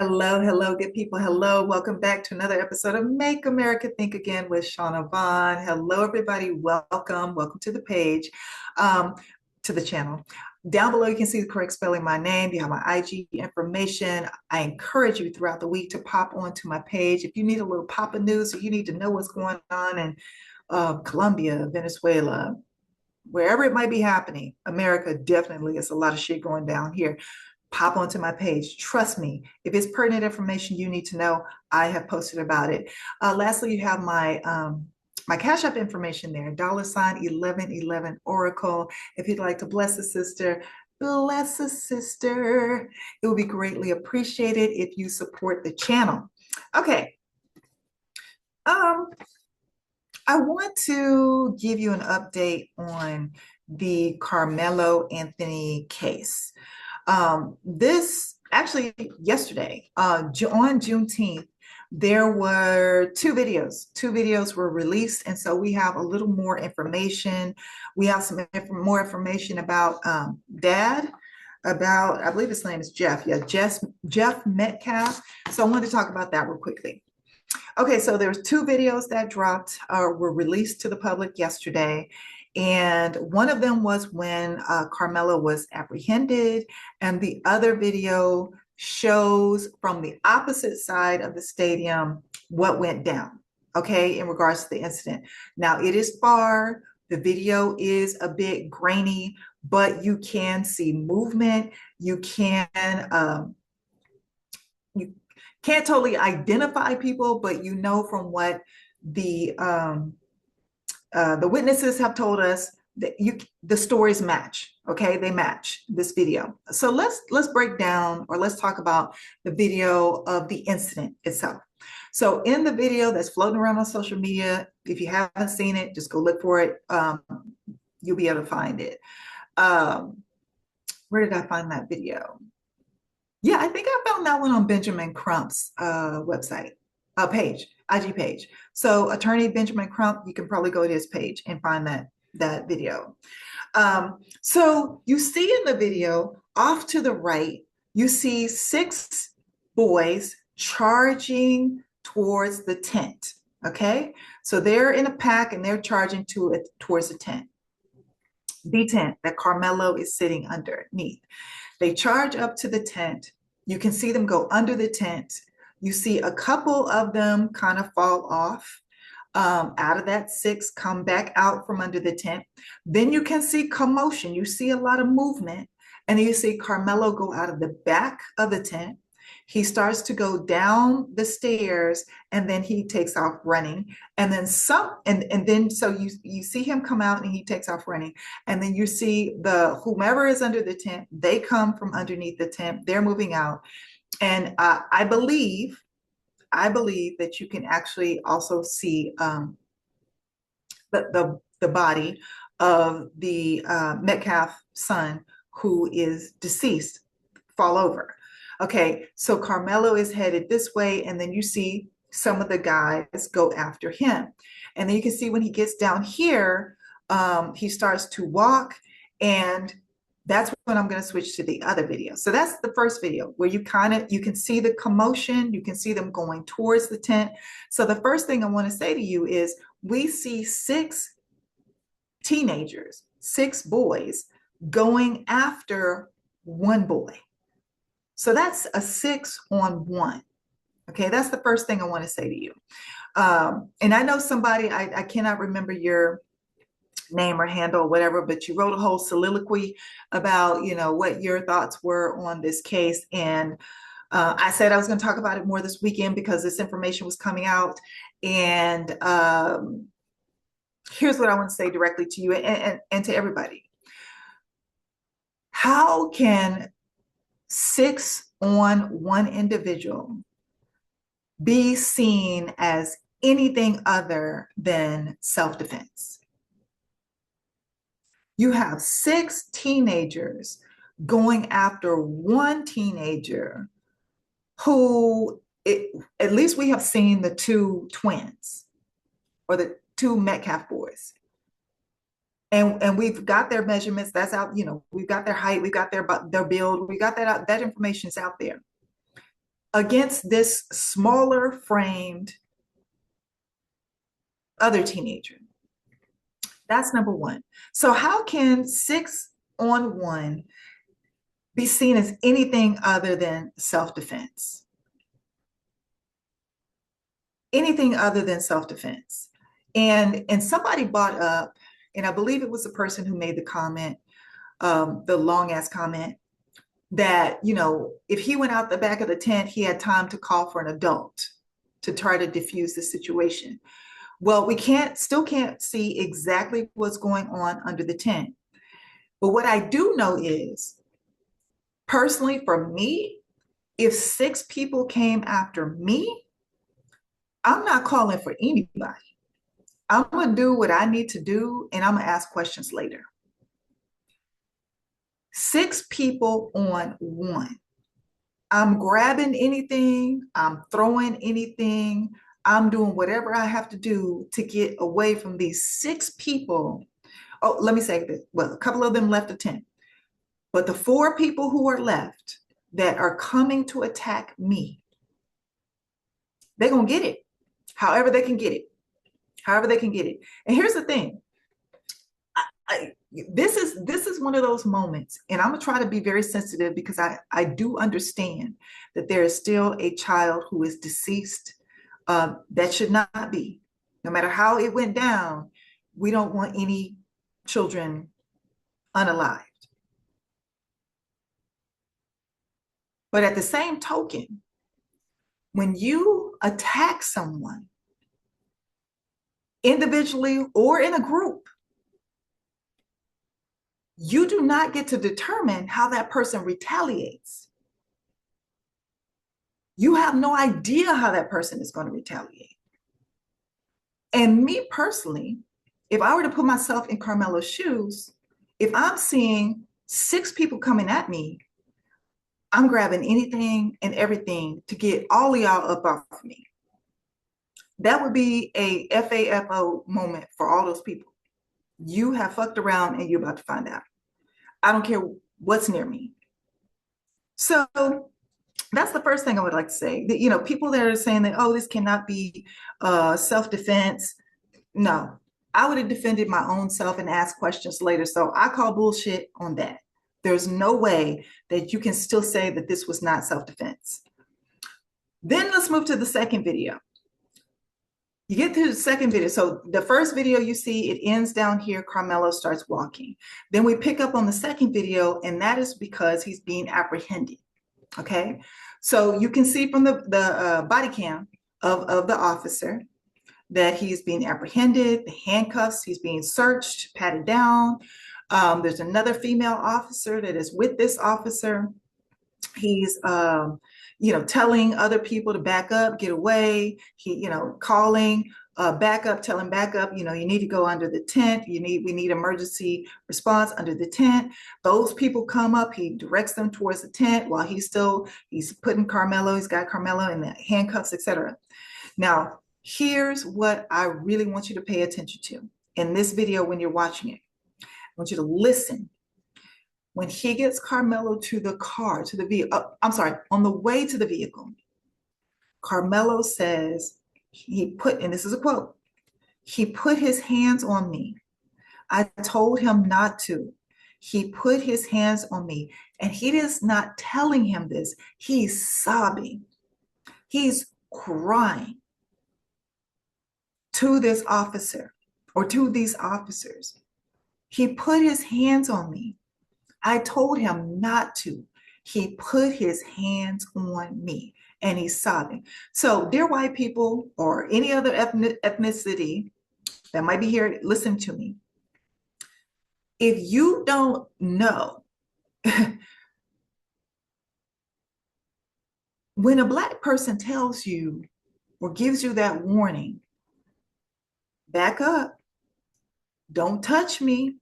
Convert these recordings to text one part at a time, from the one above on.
Hello, hello, good people. Hello, welcome back to another episode of Make America Think Again with Vaughn. Hello, everybody. Welcome to the page, um, to the channel. Down below, you can see the correct spelling of my name. You have my IG information. I encourage you throughout the week to pop onto my page. If you need a little pop of news or you need to know what's going on in Colombia, Venezuela, wherever it might be happening, America definitely is a lot of shit going down here. Pop onto my page. Trust me, if it's pertinent information you need to know, I have posted about it. Lastly, you have my Cash App information there, $1111 Oracle. If you'd like to bless a sister, bless a sister. It would be greatly appreciated if you support the channel. Okay. I want to give you an update on the Carmelo Anthony case. This actually yesterday, on Juneteenth, there were two videos. Two videos were released, and so we have a little more information. We have some more information about Dad, about, I believe his name is Jeff. Yeah, Jeff Metcalf. So I wanted to talk about that real quickly. Okay, so there's two videos that dropped or were released to the public yesterday. And one of them was when Carmelo was apprehended, and the other video shows from the opposite side of the stadium what went down, okay, in regards to the incident. Now, it is far, the video is a bit grainy, but you can see movement. You can't totally identify people, but you know from what the witnesses have told us that the stories match. Okay, they match this video. So let's break down, or let's talk about the video of the incident itself. So in the video that's floating around on social media, if you haven't seen it, just go look for it. You'll be able to find it. Where did I find that video? Yeah, I think I found that one on Benjamin Crump's website, page, IG page. So attorney Benjamin Crump, you can probably go to his page and find that video. So you see in the video, off to the right, you see 6 boys charging towards the tent. Okay, so they're in a pack and they're charging towards the tent that Carmelo is sitting underneath. They charge up to the tent. You can see them go under the tent. You see a couple of them kind of fall off out of that 6, come back out from under the tent. Then you can see commotion. You see a lot of movement. And then you see Carmelo go out of the back of the tent. He starts to go down the stairs, and then he takes off running. And then so you see him come out and he takes off running. And then you see whomever is under the tent, they come from underneath the tent, they're moving out. And I believe that you can actually also see the body of the Metcalf son, who is deceased, fall over. Okay, so Carmelo is headed this way, and then you see some of the guys go after him. And then you can see when he gets down here, he starts to walk, and that's when I'm going to switch to the other video. So that's the first video where you can see the commotion, you can see them going towards the tent. So the first thing I want to say to you is we see 6 teenagers, 6 boys going after one boy. So that's a 6-on-1. Okay, that's the first thing I want to say to you. And I know somebody, I cannot remember your name or handle or whatever, but you wrote a whole soliloquy about, what your thoughts were on this case. And I said I was going to talk about it more this weekend because this information was coming out. And here's what I want to say directly to you and to everybody. How can 6-on-1 individual be seen as anything other than self-defense? You have 6 teenagers going after one teenager who, at least we have seen the 2 twins or the 2 Metcalf boys. And we've got their measurements. That's out, we've got their height, we've got their build, we got that information's out there. against this smaller framed other teenager. That's number one. So, how can 6-on-1 be seen as anything other than self defense? Anything other than self defense. And somebody brought up, and I believe it was the person who made the comment, the long ass comment, that, if he went out the back of the tent, he had time to call for an adult to try to diffuse the situation. Well, we still can't see exactly what's going on under the tent. But what I do know is, personally, for me, if 6 people came after me, I'm not calling for anybody. I'm going to do what I need to do, and I'm going to ask questions later. 6 people on one. I'm grabbing anything, I'm throwing anything, I'm doing whatever I have to do to get away from these 6 people. Oh, let me say this. Well, a couple of them left the tent, but the 4 people who are left that are coming to attack me, they're going to get it however they can get it. However they can get it. And here's the thing. This is one of those moments, and I'm gonna try to be very sensitive because I do understand that there is still a child who is deceased that should not be. No matter how it went down, we don't want any children unalived. But at the same token, when you attack someone individually or in a group, you do not get to determine how that person retaliates. You have no idea how that person is going to retaliate. And me personally, if I were to put myself in Karmelo's shoes, if I'm seeing 6 people coming at me, I'm grabbing anything and everything to get all of y'all up off of me. That would be a FAFO moment for all those people. You have fucked around and you're about to find out. I don't care what's near me. So that's the first thing I would like to say. That, people that are saying that, oh, this cannot be self-defense. No, I would have defended my own self and asked questions later. So I call bullshit on that. There's no way that you can still say that this was not self-defense. Then let's move to the second video. You get to the second video. So the first video you see, it ends down here. Karmelo starts walking. Then we pick up on the second video, and that is because he's being apprehended. Okay. So you can see from the body cam of the officer that he's being apprehended, the handcuffs, he's being searched, patted down. There's another female officer that is with this officer. He's telling other people to back up, get away. He, calling back up, telling back up, you need to go under the tent. We need emergency response under the tent. Those people come up, he directs them towards the tent while he's putting Karmelo, he's got Karmelo in the handcuffs, etc. Now, here's what I really want you to pay attention to in this video when you're watching it. I want you to listen. When he gets Karmelo to the car, to the vehicle, on the way to the vehicle, Karmelo says, and this is a quote, he put his hands on me. I told him not to. He put his hands on me. And he is not telling him this. He's sobbing. He's crying to this officer or to these officers. He put his hands on me. I told him not to. He put his hands on me, and he's sobbing. So, dear white people or any other ethnicity that might be here, listen to me. If you don't know, when a Black person tells you or gives you that warning, back up, don't touch me,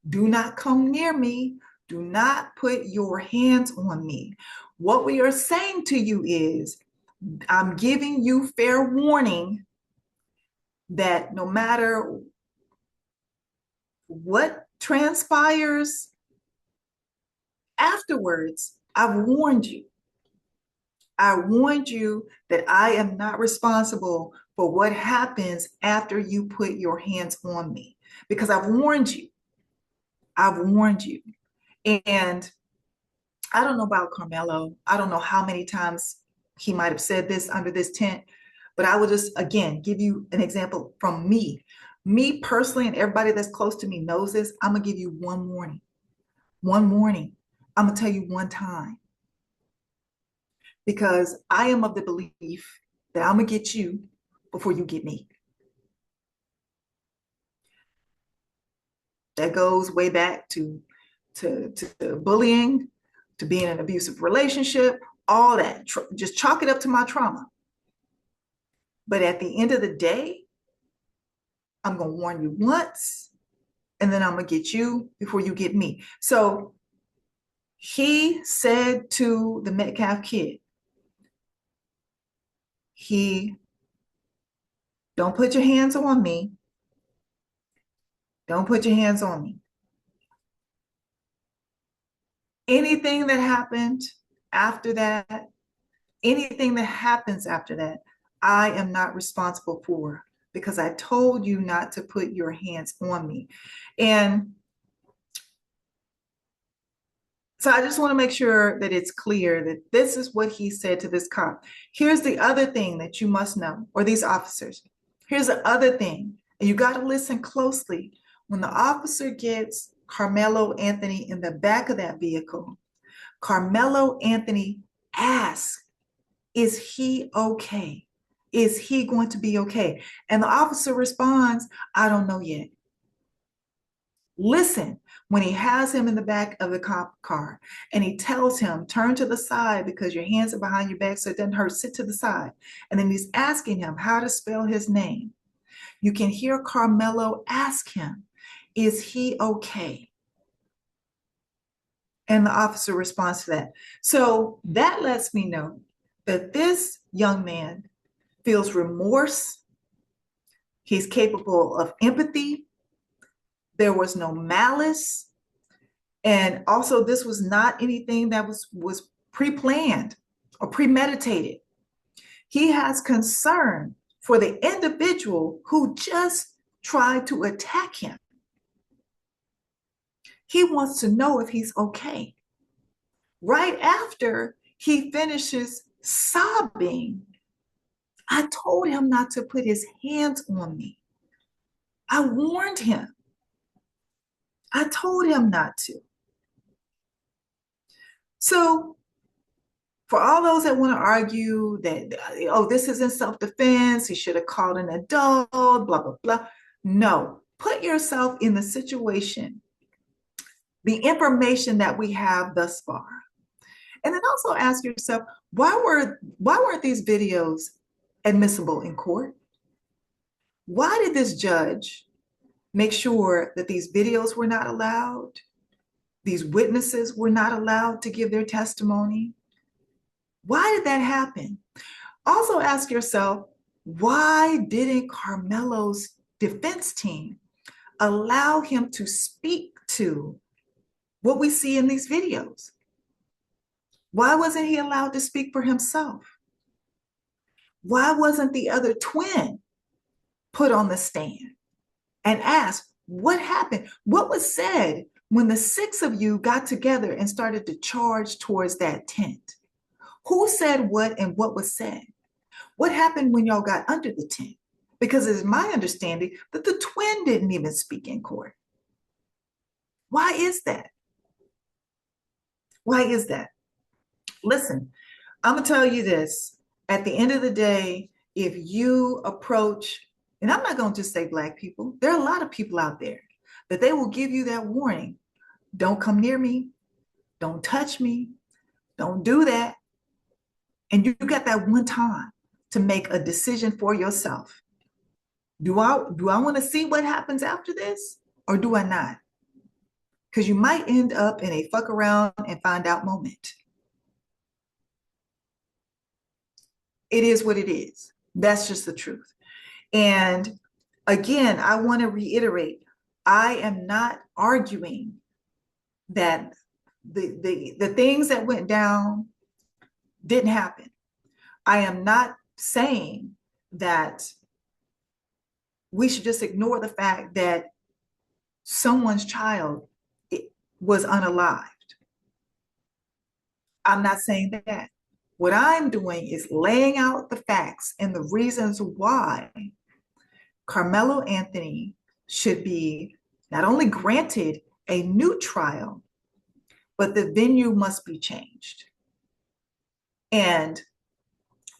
do not come near me, do not put your hands on me. What we are saying to you is, I'm giving you fair warning that no matter what transpires afterwards, I've warned you. I warned you that I am not responsible for what happens after you put your hands on me because I've warned you. I've warned you. And I don't know about Karmelo. I don't know how many times he might have said this under this tent, but I will just, again, give you an example from me. Me personally, and everybody that's close to me knows this. I'm going to give you one warning. One warning. I'm going to tell you one time because I am of the belief that I'm going to get you before you get me. That goes way back to bullying, to being in an abusive relationship, all that. Just chalk it up to my trauma. But at the end of the day, I'm going to warn you once, and then I'm going to get you before you get me. So he said to the Metcalf kid, don't put your hands on me. Don't put your hands on me. Anything that happened after that, anything that happens after that, I am not responsible for because I told you not to put your hands on me. And so I just want to make sure that it's clear that this is what he said to this cop. Here's the other thing that you must know, or these officers. Here's the other thing, and you got to listen closely. When the officer gets Karmelo Anthony in the back of that vehicle, Karmelo Anthony asks, is he okay? Is he going to be okay? And the officer responds, I don't know yet. Listen, when he has him in the back of the cop car and he tells him, turn to the side because your hands are behind your back so it doesn't hurt, sit to the side. And then he's asking him how to spell his name. You can hear Karmelo ask him, is he okay? And the officer responds to that. So that lets me know that this young man feels remorse. He's capable of empathy. There was no malice. And also, this was not anything that was pre-planned or premeditated. He has concern for the individual who just tried to attack him. He wants to know if he's okay. Right after he finishes sobbing, I told him not to put his hands on me. I warned him. I told him not to. So for all those that want to argue that, oh, this isn't self-defense, he should have called an adult, blah, blah, blah. No, put yourself in the situation, the information that we have thus far. And then also ask yourself, why weren't these videos admissible in court? Why did this judge make sure that these videos were not allowed? These witnesses were not allowed to give their testimony? Why did that happen? Also ask yourself, why didn't Karmelo's defense team allow him to speak to what we see in these videos? Why wasn't he allowed to speak for himself? Why wasn't the other twin put on the stand and asked, what happened? What was said when the six of you got together and started to charge towards that tent? Who said what and what was said? What happened when y'all got under the tent? Because it's my understanding that the twin didn't even speak in court. Why is that? Why is that? Listen, I'm going to tell you this. At the end of the day, if you approach, and I'm not going to just say Black people, there are a lot of people out there that they will give you that warning. Don't come near me. Don't touch me. Don't do that. And you got that one time to make a decision for yourself. Do I want to see what happens after this or do I not? Because you might end up in a fuck around and find out moment. It is what it is. That's just the truth. And again, I want to reiterate, I am not arguing that the things that went down didn't happen. I am not saying that we should just ignore the fact that someone's child was unalived. I'm not saying that. What I'm doing is laying out the facts and the reasons why Karmelo Anthony should be not only granted a new trial, but the venue must be changed. And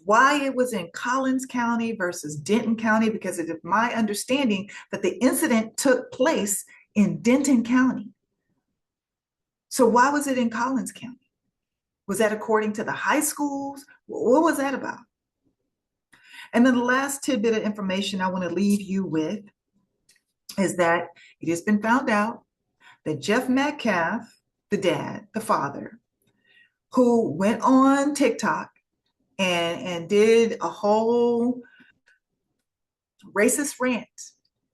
why it was in Collins County versus Denton County, because it is my understanding that the incident took place in Denton County. So why was it in Collins County? Was that according to the high schools? What was that about? And then the last tidbit of information I want to leave you with is that it has been found out that Jeff Metcalf, the dad, the father, who went on TikTok and did a whole racist rant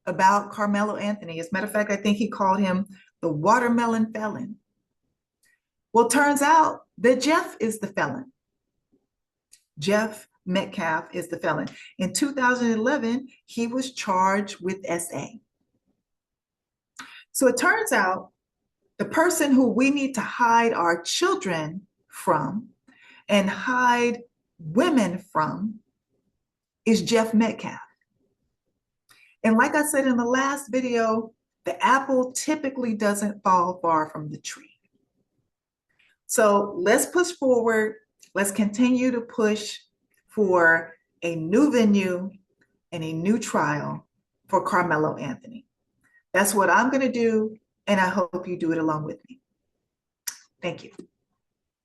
about Karmelo Anthony. As a matter of fact, I think he called him the watermelon felon. Well, it turns out that Jeff is the felon. Jeff Metcalf is the felon. In 2011, he was charged with SA. So it turns out the person who we need to hide our children from and hide women from is Jeff Metcalf. And like I said in the last video, the apple typically doesn't fall far from the tree. So let's push forward. Let's continue to push for a new venue and a new trial for Karmelo Anthony. That's what I'm going to do, and I hope you do it along with me. Thank you.